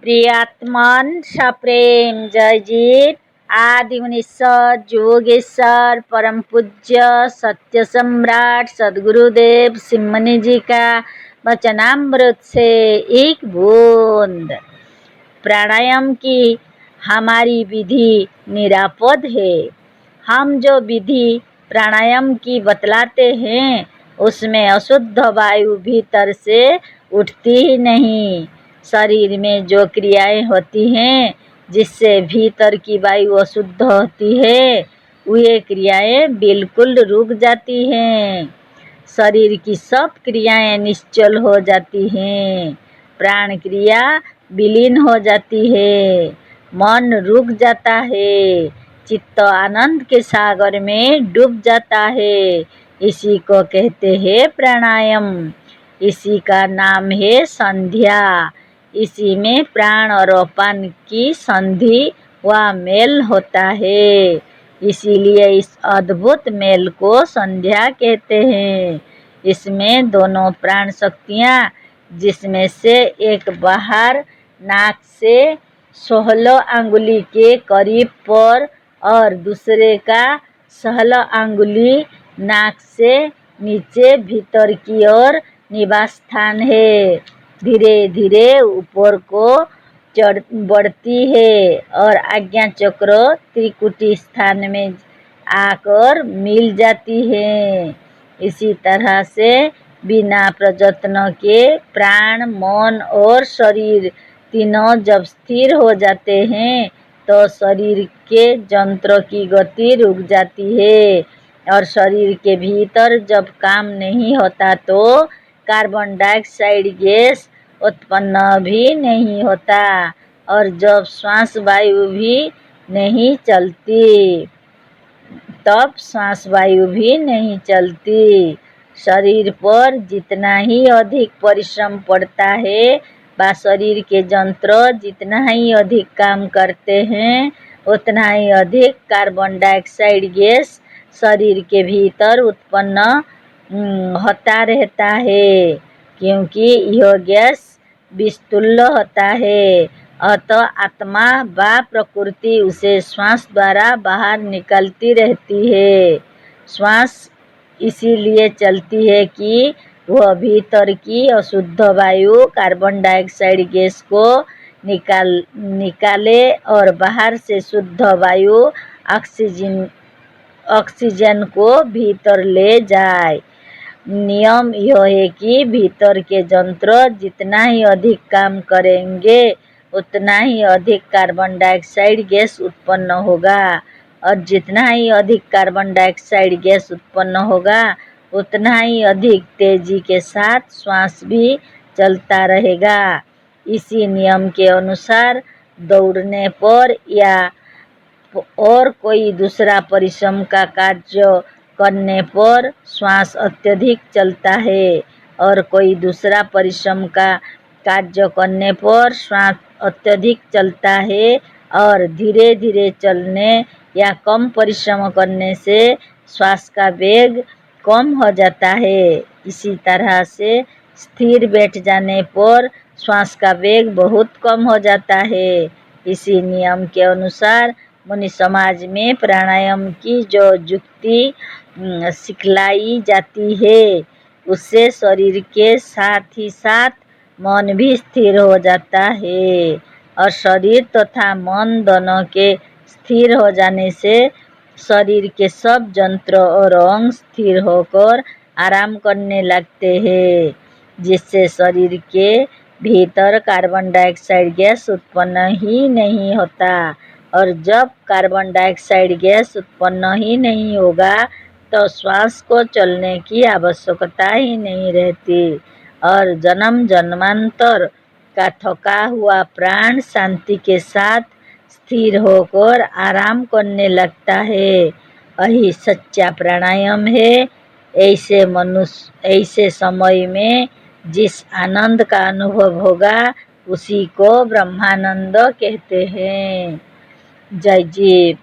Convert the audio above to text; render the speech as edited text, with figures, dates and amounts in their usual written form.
प्रियात्मन सप्रेम जयजीत आदि मुनीश्वर योगेश्वर परम पूज्य सत्य सम्राट सदगुरुदेव सिमनी जी का वचनामृत से एक बूंद। प्राणायाम की हमारी विधि निरापद है। हम जो विधि प्राणायाम की बतलाते हैं उसमें अशुद्ध वायु भीतर से उठती ही नहीं। शरीर में जो क्रियाएं होती हैं जिससे भीतर की वायु अशुद्ध होती है वे क्रियाएं बिल्कुल रुक जाती हैं। शरीर की सब क्रियाएं निश्चल हो जाती हैं। प्राण क्रिया विलीन हो जाती है। मन रुक जाता है। चित्त आनंद के सागर में डूब जाता है। इसी को कहते हैं प्राणायाम। इसी का नाम है संध्या। इसी में प्राण और अपान की संधि व मेल होता है। इसीलिए इस अद्भुत मेल को संध्या कहते हैं। इसमें दोनों प्राण शक्तियाँ जिसमें से एक बाहर नाक से 16 अंगुली के करीब पर और दूसरे का 16 अंगुली नाक से नीचे भीतर की ओर निवास स्थान है। धीरे धीरे ऊपर को बढ़ती है और आज्ञा चक्र त्रिकुटी स्थान में आकर मिल जाती है। इसी तरह से बिना प्रयत्न के प्राण मन और शरीर तीनों जब स्थिर हो जाते हैं तो शरीर के यंत्र की गति रुक जाती है और शरीर के भीतर जब काम नहीं होता तो कार्बन डाइऑक्साइड गैस उत्पन्न भी नहीं होता और जब श्वास वायु भी नहीं चलती तब श्वास वायु भी नहीं चलती। शरीर पर जितना ही अधिक परिश्रम पड़ता है व शरीर के यंत्र जितना ही अधिक काम करते हैं उतना ही अधिक कार्बन डाइऑक्साइड गैस शरीर के भीतर उत्पन्न होता रहता है क्योंकि यह गैस विस्तुल्य होता है। अतः आत्मा व प्रकृति उसे श्वास द्वारा बाहर निकलती रहती है। श्वास इसीलिए चलती है कि वह भीतर की अशुद्ध वायु कार्बन डाइऑक्साइड गैस को निकाले और बाहर से शुद्ध वायु ऑक्सीजन को भीतर ले जाए। नियम यह है कि भीतर के यंत्र जितना ही अधिक काम करेंगे उतना ही अधिक कार्बन डाइऑक्साइड गैस उत्पन्न होगा और जितना ही अधिक कार्बन डाइऑक्साइड गैस उत्पन्न होगा उतना ही अधिक तेजी के साथ श्वास भी चलता रहेगा। इसी नियम के अनुसार दौड़ने पर या और कोई दूसरा परिश्रम का कार्य करने पर श्वास अत्यधिक चलता है और कोई दूसरा परिश्रम का कार्य करने पर श्वास अत्यधिक चलता है और धीरे धीरे चलने या कम परिश्रम करने से श्वास का वेग कम हो जाता है। इसी तरह से स्थिर बैठ जाने पर श्वास का वेग बहुत कम हो जाता है। इसी नियम के अनुसार मुनि समाज में प्राणायाम की जो युक्ति सिखलाई जाती है उससे शरीर के साथ ही साथ मन भी स्थिर हो जाता है और शरीर तथा मन दोनों के स्थिर हो जाने से शरीर के सब यंत्र और अंग स्थिर होकर आराम करने लगते हैं जिससे शरीर के भीतर कार्बन डाइऑक्साइड गैस उत्पन्न ही नहीं होता और जब कार्बन डाइऑक्साइड गैस उत्पन्न ही नहीं होगा तो श्वास को चलने की आवश्यकता ही नहीं रहती और जन्म जन्मांतर का थका हुआ प्राण शांति के साथ स्थिर होकर आराम करने लगता है। यही सच्चा प्राणायाम है। ऐसे समय में जिस आनंद का अनुभव होगा उसी को ब्रह्मानंद कहते हैं। जय जीव।